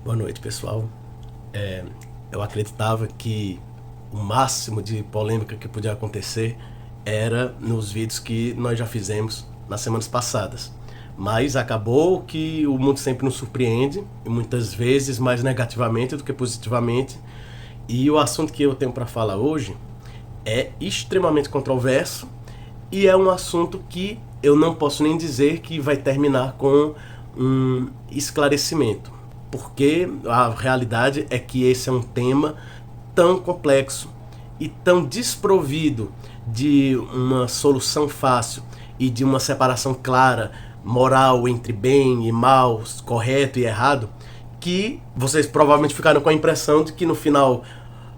Boa noite, pessoal. Eu acreditava que o máximo de polêmica que podia acontecer era nos vídeos que nós já fizemos nas semanas passadas. Mas acabou que o mundo sempre nos surpreende, e muitas vezes mais negativamente do que positivamente. E o assunto que eu tenho para falar hoje é extremamente controverso e é um assunto que eu não posso nem dizer que vai terminar com um esclarecimento. Porque a realidade é que esse é um tema tão complexo e tão desprovido de uma solução fácil e de uma separação clara, moral entre bem e mal, correto e errado, que vocês provavelmente ficaram com a impressão de que no final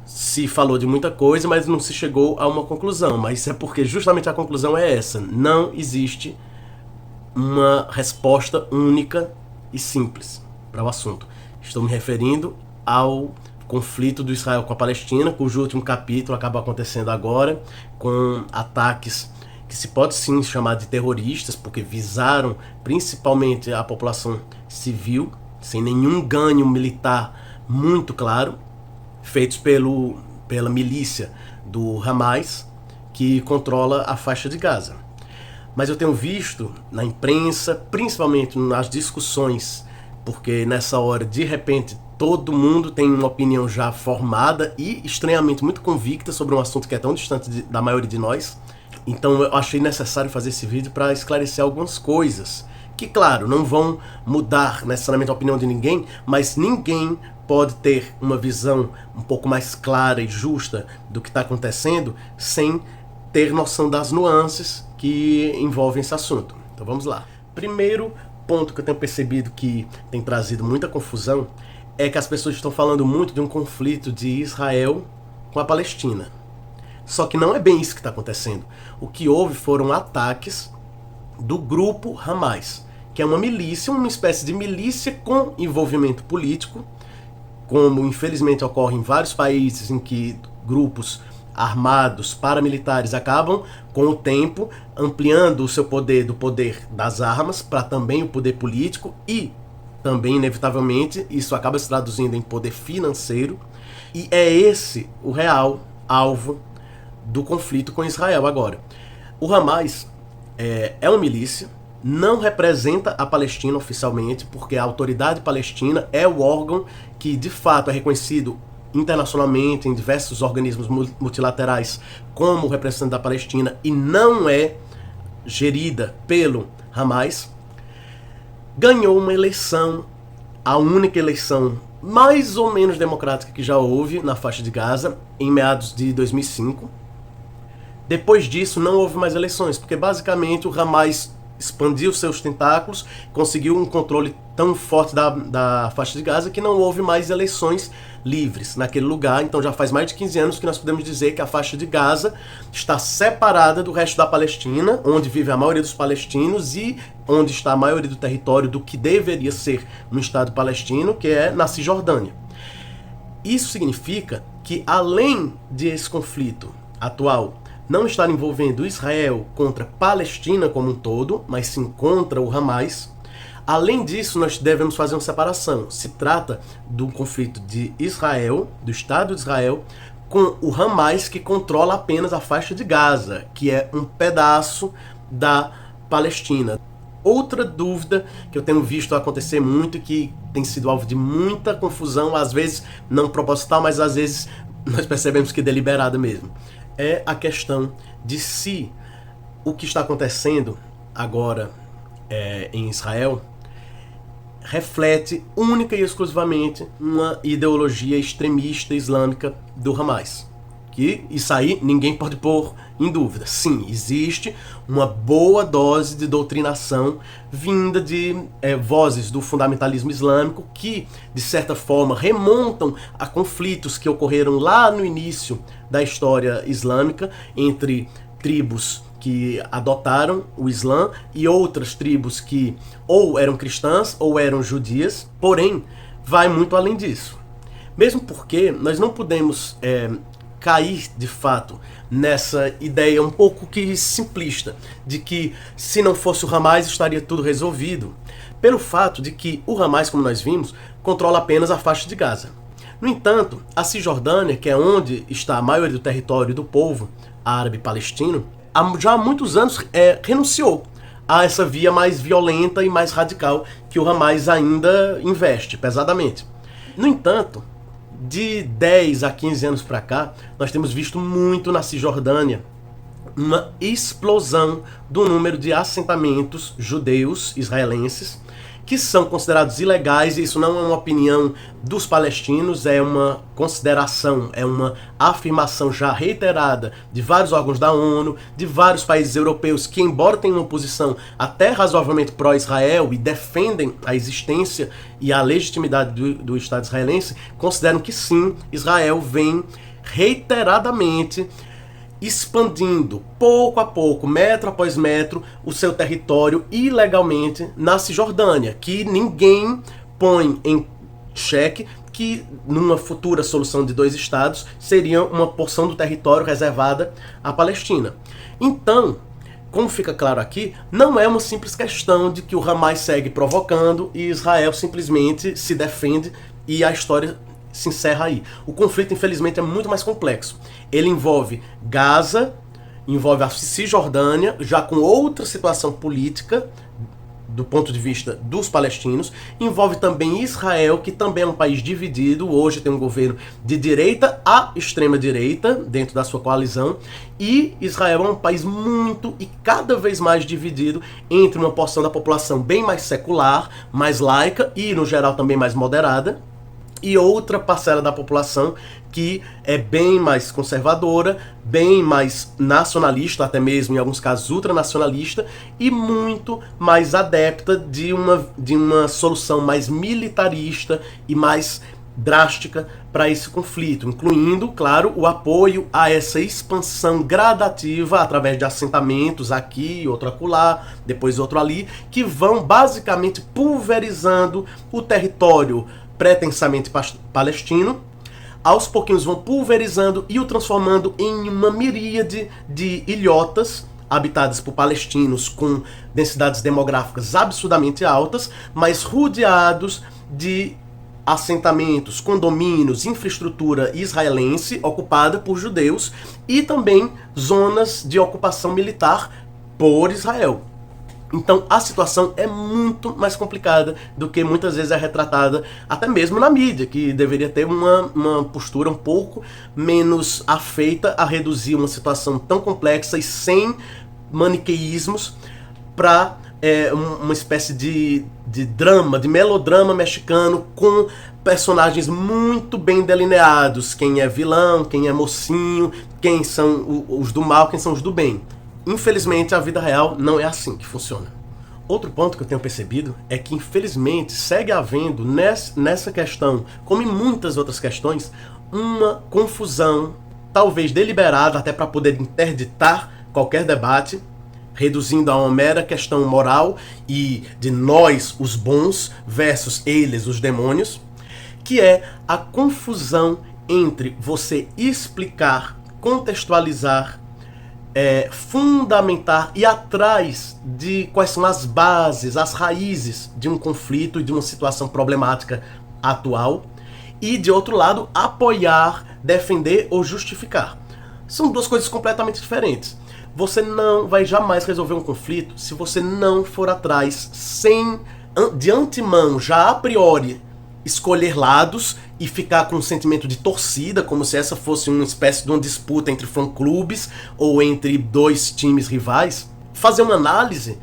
se falou de muita coisa, mas não se chegou a uma conclusão. Mas é porque justamente a conclusão é essa: não existe uma resposta única e simples para o assunto. Estou me referindo ao conflito do Israel com a Palestina, cujo último capítulo acaba acontecendo agora, com ataques que se pode sim chamar de terroristas, porque visaram principalmente a população civil, sem nenhum ganho militar muito claro, feitos pela milícia do Hamas, que controla a faixa de Gaza. Mas eu tenho visto na imprensa, principalmente nas discussões, porque nessa hora, de repente, todo mundo tem uma opinião já formada e estranhamente muito convicta sobre um assunto que é tão distante da maioria de nós. Então eu achei necessário fazer esse vídeo para esclarecer algumas coisas, que claro, não vão mudar necessariamente a opinião de ninguém, mas ninguém pode ter uma visão um pouco mais clara e justa do que está acontecendo sem ter noção das nuances que envolvem esse assunto. Então vamos lá. Primeiro ponto que eu tenho percebido que tem trazido muita confusão é que as pessoas estão falando muito de um conflito de Israel com a Palestina. Só que não é bem isso que está acontecendo. O que houve foram ataques do grupo Hamas, que é uma milícia, uma espécie de milícia com envolvimento político, como infelizmente ocorre em vários países em que grupos armados, paramilitares, acabam com o tempo ampliando o seu poder do poder das armas para também o poder político e também, inevitavelmente, isso acaba se traduzindo em poder financeiro. E é esse o real alvo do conflito com Israel agora. O Hamas é uma milícia, não representa a Palestina oficialmente, porque a autoridade palestina é o órgão que de fato é reconhecido internacionalmente em diversos organismos multilaterais como representante da Palestina e não é gerida pelo Hamas. Ganhou uma eleição, a única eleição mais ou menos democrática que já houve na faixa de Gaza, em meados de 2005. Depois disso não houve mais eleições, porque basicamente o Hamas expandiu seus tentáculos, conseguiu um controle tão forte da faixa de Gaza que não houve mais eleições livres naquele lugar. Então já faz mais de 15 anos que nós podemos dizer que a faixa de Gaza está separada do resto da Palestina, onde vive a maioria dos palestinos e onde está a maioria do território do que deveria ser um Estado palestino, que é na Cisjordânia. Isso significa que, além desse conflito atual não estar envolvendo Israel contra a Palestina como um todo, mas sim contra o Hamas. Além disso, nós devemos fazer uma separação. Se trata do conflito de Israel, do Estado de Israel, com o Hamas, que controla apenas a faixa de Gaza, que é um pedaço da Palestina. Outra dúvida que eu tenho visto acontecer muito e que tem sido alvo de muita confusão, às vezes não proposital, mas às vezes nós percebemos que é deliberada mesmo, é a questão de se o que está acontecendo agora em Israel reflete única e exclusivamente uma ideologia extremista islâmica do Hamas. Que isso aí ninguém pode pôr em dúvida. Sim, existe uma boa dose de doutrinação vinda de vozes do fundamentalismo islâmico que, de certa forma, remontam a conflitos que ocorreram lá no início da história islâmica entre tribos que adotaram o Islã e outras tribos que ou eram cristãs ou eram judias, porém, vai muito além disso. Mesmo porque nós não podemos cair, de fato, nessa ideia um pouco que simplista, de que se não fosse o Hamas estaria tudo resolvido. pelo fato de que o Hamas, como nós vimos, controla apenas a faixa de Gaza. No entanto, a Cisjordânia, que é onde está a maioria do território do povo árabe palestino, já há muitos anos renunciou a essa via mais violenta e mais radical que o Hamas ainda investe pesadamente. No entanto, de 10 a 15 anos para cá, nós temos visto muito na Cisjordânia uma explosão do número de assentamentos judeus israelenses que são considerados ilegais, e isso não é uma opinião dos palestinos, é uma consideração, é uma afirmação já reiterada de vários órgãos da ONU, de vários países europeus que, embora tenham uma posição até razoavelmente pró-Israel e defendem a existência e a legitimidade do Estado israelense, consideram que sim, Israel vem reiteradamente expandindo, pouco a pouco, metro após metro, o seu território ilegalmente na Cisjordânia, que ninguém põe em xeque que numa futura solução de 2 estados seria uma porção do território reservada à Palestina. Então, como fica claro aqui, não é uma simples questão de que o Hamas segue provocando e Israel simplesmente se defende e a história se encerra aí. O conflito, infelizmente, é muito mais complexo. Ele envolve Gaza, envolve a Cisjordânia, já com outra situação política do ponto de vista dos palestinos, envolve também Israel, que também é um país dividido, hoje tem um governo de direita à extrema direita, dentro da sua coalizão, e Israel é um país muito e cada vez mais dividido entre uma porção da população bem mais secular, mais laica e, no geral, também mais moderada, e outra parcela da população que é bem mais conservadora, bem mais nacionalista, até mesmo em alguns casos ultranacionalista, e muito mais adepta de uma solução mais militarista e mais drástica para esse conflito, incluindo, claro, o apoio a essa expansão gradativa através de assentamentos aqui, outro acolá, depois outro ali, que vão basicamente pulverizando o território pretensamente palestino, aos pouquinhos vão pulverizando e o transformando em uma miríade de ilhotas habitadas por palestinos com densidades demográficas absurdamente altas, mas rodeados de assentamentos, condomínios, infraestrutura israelense ocupada por judeus e também zonas de ocupação militar por Israel. Então a situação é muito mais complicada do que muitas vezes é retratada até mesmo na mídia, que deveria ter uma postura um pouco menos afeita a reduzir uma situação tão complexa e sem maniqueísmos para uma espécie de drama, de melodrama mexicano com personagens muito bem delineados, quem é vilão, quem é mocinho, quem são os do mal, quem são os do bem. Infelizmente, a vida real não é assim que funciona. Outro ponto que eu tenho percebido é que, infelizmente, segue havendo nessa questão, como em muitas outras questões, uma confusão, talvez deliberada até para poder interditar qualquer debate, reduzindo a uma mera questão moral e de nós, os bons, versus eles, os demônios, que é a confusão entre você explicar, contextualizar, fundamentar e atrás de quais são as bases, as raízes de um conflito e de uma situação problemática atual, e de outro lado, apoiar, defender ou justificar. São duas coisas completamente diferentes. Você não vai jamais resolver um conflito se você não for atrás, de antemão, já a priori, escolher lados e ficar com um sentimento de torcida, como se essa fosse uma espécie de uma disputa entre fã-clubes ou entre 2 times rivais. Fazer uma análise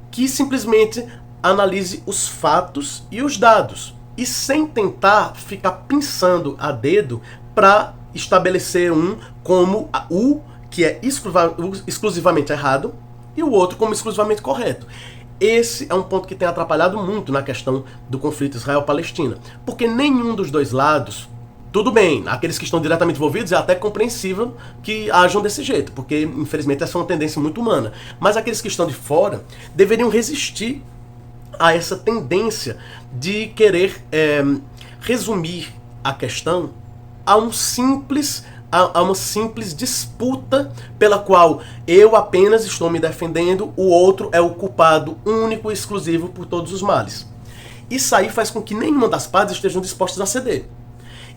que simplesmente analise os fatos e os dados, e sem tentar ficar pensando a dedo para estabelecer como o que é exclusivamente errado e o outro como exclusivamente correto. Esse é um ponto que tem atrapalhado muito na questão do conflito Israel-Palestina, porque nenhum dos dois lados, tudo bem, aqueles que estão diretamente envolvidos é até compreensível que ajam desse jeito, porque infelizmente essa é uma tendência muito humana, mas aqueles que estão de fora deveriam resistir a essa tendência de querer resumir a questão a um simples a uma simples disputa pela qual eu apenas estou me defendendo, o outro é o culpado único e exclusivo por todos os males. Isso aí faz com que nenhuma das partes estejam dispostas a ceder.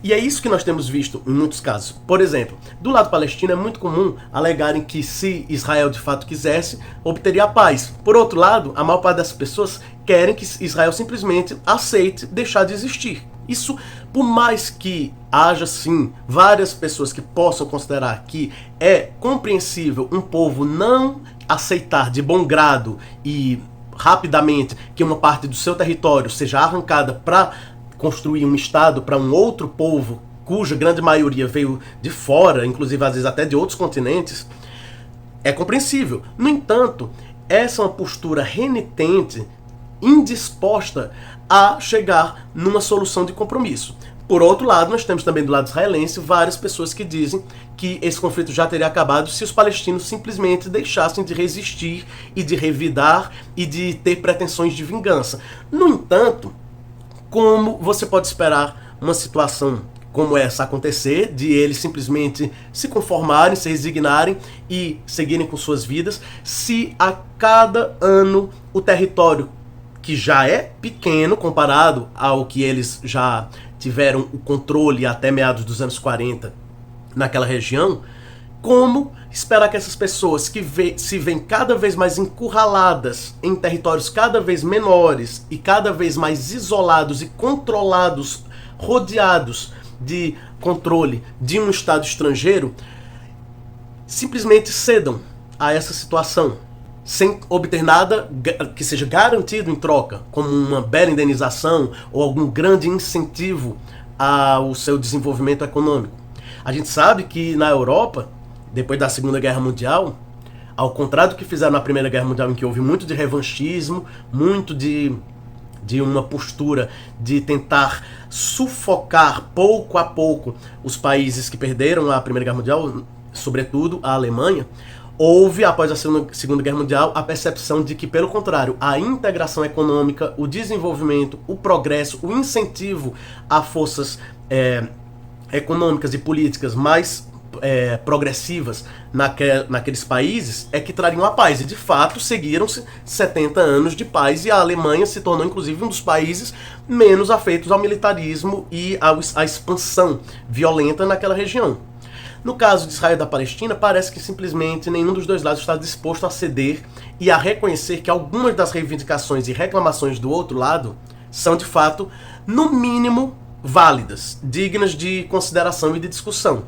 E é isso que nós temos visto em muitos casos. Por exemplo, do lado palestino é muito comum alegarem que se Israel de fato quisesse, obteria a paz. Por outro lado, a maior parte das pessoas querem que Israel simplesmente aceite deixar de existir. Isso, por mais que haja sim várias pessoas que possam considerar que é compreensível um povo não aceitar de bom grado e rapidamente que uma parte do seu território seja arrancada para construir um estado para um outro povo, cuja grande maioria veio de fora, inclusive às vezes até de outros continentes, é compreensível. No entanto, essa é uma postura renitente, indisposta a chegar numa solução de compromisso. Por outro lado, nós temos também do lado israelense várias pessoas que dizem que esse conflito já teria acabado se os palestinos simplesmente deixassem de resistir e de revidar e de ter pretensões de vingança. No entanto, como você pode esperar uma situação como essa acontecer, de eles simplesmente se conformarem, se resignarem e seguirem com suas vidas, se a cada ano o território, que já é pequeno comparado ao que eles já tiveram o controle até meados dos anos 40 naquela região, como esperar que essas pessoas que se veem cada vez mais encurraladas em territórios cada vez menores e cada vez mais isolados e controlados, rodeados de controle de um Estado estrangeiro, simplesmente cedam a essa situação, sem obter nada que seja garantido em troca, como uma bela indenização ou algum grande incentivo ao seu desenvolvimento econômico. A gente sabe que na Europa, depois da Segunda Guerra Mundial, ao contrário do que fizeram na Primeira Guerra Mundial, em que houve muito de revanchismo, muito de uma postura de tentar sufocar pouco a pouco os países que perderam a Primeira Guerra Mundial, sobretudo a Alemanha, houve, após a Segunda Guerra Mundial, a percepção de que, pelo contrário, a integração econômica, o desenvolvimento, o progresso, o incentivo a forças econômicas e políticas mais progressivas naqueles países é que trariam a paz. E de fato seguiram-se 70 anos de paz e a Alemanha se tornou inclusive um dos países menos afeitos ao militarismo e à expansão violenta naquela região. No caso de Israel e da Palestina, parece que simplesmente nenhum dos dois lados está disposto a ceder e a reconhecer que algumas das reivindicações e reclamações do outro lado são de fato, no mínimo, válidas, dignas de consideração e de discussão.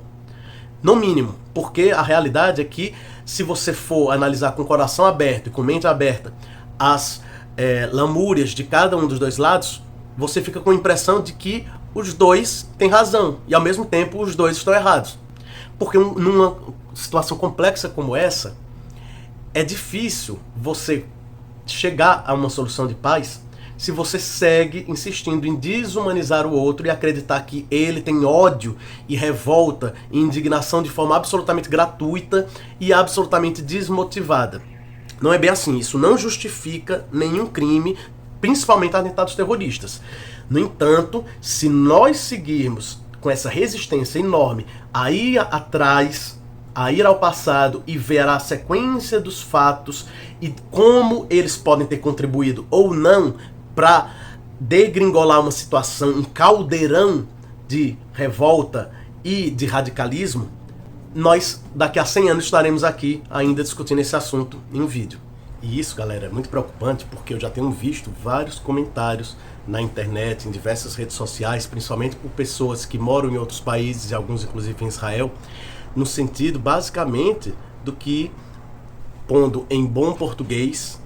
No mínimo, porque a realidade é que, se você for analisar com o coração aberto e com mente aberta as lamúrias de cada um dos dois lados, você fica com a impressão de que os dois têm razão e, ao mesmo tempo, os dois estão errados. Porque numa situação complexa como essa, é difícil você chegar a uma solução de paz se você segue insistindo em desumanizar o outro e acreditar que ele tem ódio e revolta e indignação de forma absolutamente gratuita e absolutamente desmotivada. Não é bem assim. Isso não justifica nenhum crime, principalmente atentados terroristas. No entanto, se nós seguirmos com essa resistência enorme a ir atrás, a ir ao passado e ver a sequência dos fatos e como eles podem ter contribuído ou não para degringolar uma situação, um caldeirão de revolta e de radicalismo, nós daqui a 100 anos estaremos aqui ainda discutindo esse assunto em um vídeo. E isso, galera, é muito preocupante porque eu já tenho visto vários comentários na internet, em diversas redes sociais, principalmente por pessoas que moram em outros países e alguns inclusive em Israel, no sentido basicamente do que, pondo em bom português,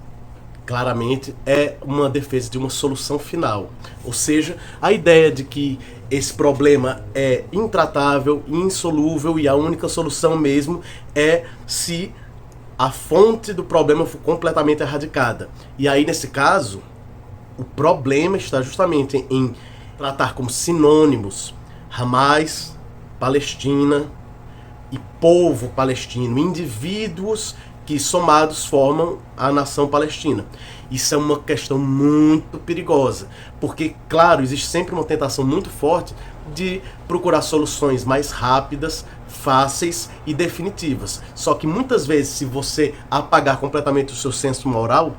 claramente é uma defesa de uma solução final. Ou seja, a ideia de que esse problema é intratável, insolúvel e a única solução mesmo é se a fonte do problema for completamente erradicada. E aí, nesse caso, o problema está justamente em tratar como sinônimos Hamas, Palestina e povo palestino, indivíduos que somados formam a nação palestina. Isso é uma questão muito perigosa, porque, claro, existe sempre uma tentação muito forte de procurar soluções mais rápidas, fáceis e definitivas. Só que muitas vezes, se você apagar completamente o seu senso moral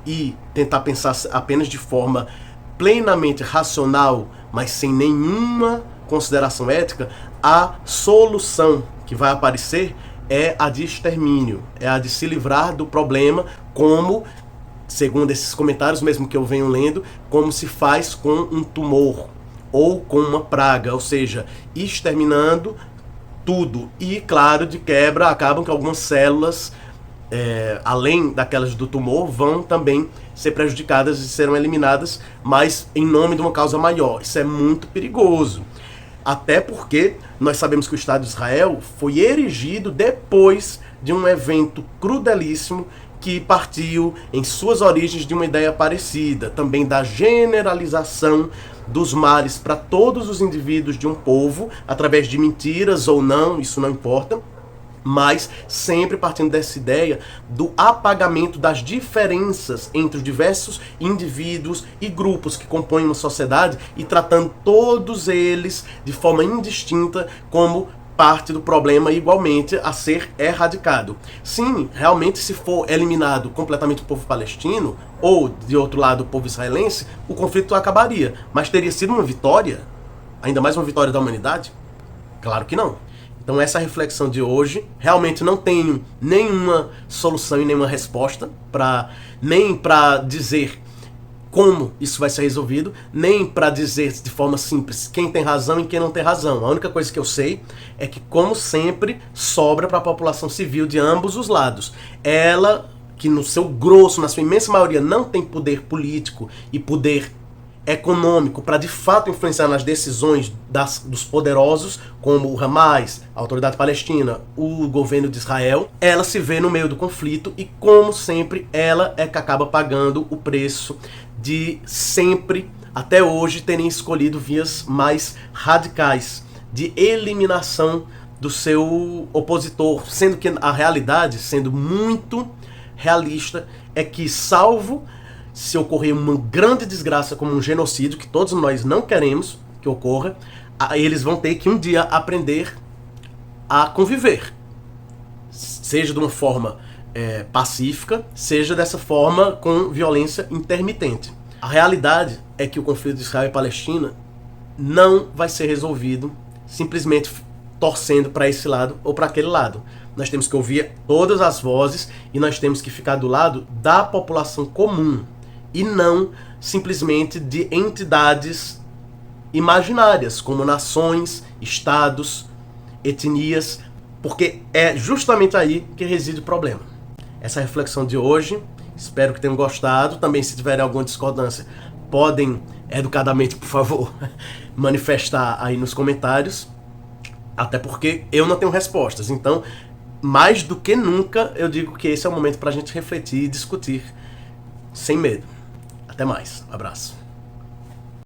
e tentar pensar apenas de forma plenamente racional, mas sem nenhuma consideração ética, a solução que vai aparecer é a de extermínio, é a de se livrar do problema, como, segundo esses comentários mesmo que eu venho lendo, como se faz com um tumor ou com uma praga, ou seja, exterminando tudo. E, claro, de quebra, acabam que algumas células, além daquelas do tumor, vão também ser prejudicadas e serão eliminadas, mas em nome de uma causa maior. Isso é muito perigoso. Até porque nós sabemos que o Estado de Israel foi erigido depois de um evento crudelíssimo que partiu em suas origens de uma ideia parecida, também da generalização dos males para todos os indivíduos de um povo, através de mentiras ou não, isso não importa, mas sempre partindo dessa ideia do apagamento das diferenças entre os diversos indivíduos e grupos que compõem uma sociedade e tratando todos eles de forma indistinta como parte do problema igualmente a ser erradicado. Sim, realmente, se for eliminado completamente o povo palestino, ou, de outro lado, o povo israelense, o conflito acabaria. Mas teria sido uma vitória? Ainda mais uma vitória da humanidade? Claro que não. Então essa reflexão de hoje, realmente não tenho nenhuma solução e nenhuma resposta, nem para dizer como isso vai ser resolvido, nem para dizer de forma simples quem tem razão e quem não tem razão. A única coisa que eu sei é que, como sempre, sobra para a população civil de ambos os lados. Ela, que no seu grosso, na sua imensa maioria, não tem poder político e poder econômico para de fato influenciar nas decisões dos poderosos, como o Hamas, a autoridade palestina, o governo de Israel, ela se vê no meio do conflito e, como sempre, ela é que acaba pagando o preço de sempre, até hoje, terem escolhido vias mais radicais de eliminação do seu opositor, sendo que a realidade, sendo muito realista, é que, salvo se ocorrer uma grande desgraça como um genocídio, que todos nós não queremos que ocorra, eles vão ter que um dia aprender a conviver. Seja de uma forma pacífica, seja dessa forma com violência intermitente. A realidade é que o conflito de Israel e Palestina não vai ser resolvido simplesmente torcendo para esse lado ou para aquele lado. Nós temos que ouvir todas as vozes e nós temos que ficar do lado da população comum, e não simplesmente de entidades imaginárias, como nações, estados, etnias, porque é justamente aí que reside o problema. Essa é a reflexão de hoje, espero que tenham gostado. Também, se tiverem alguma discordância, podem, educadamente, por favor, manifestar aí nos comentários, até porque eu não tenho respostas. Então, mais do que nunca, eu digo que esse é o momento para a gente refletir e discutir sem medo. Até mais. Abraço.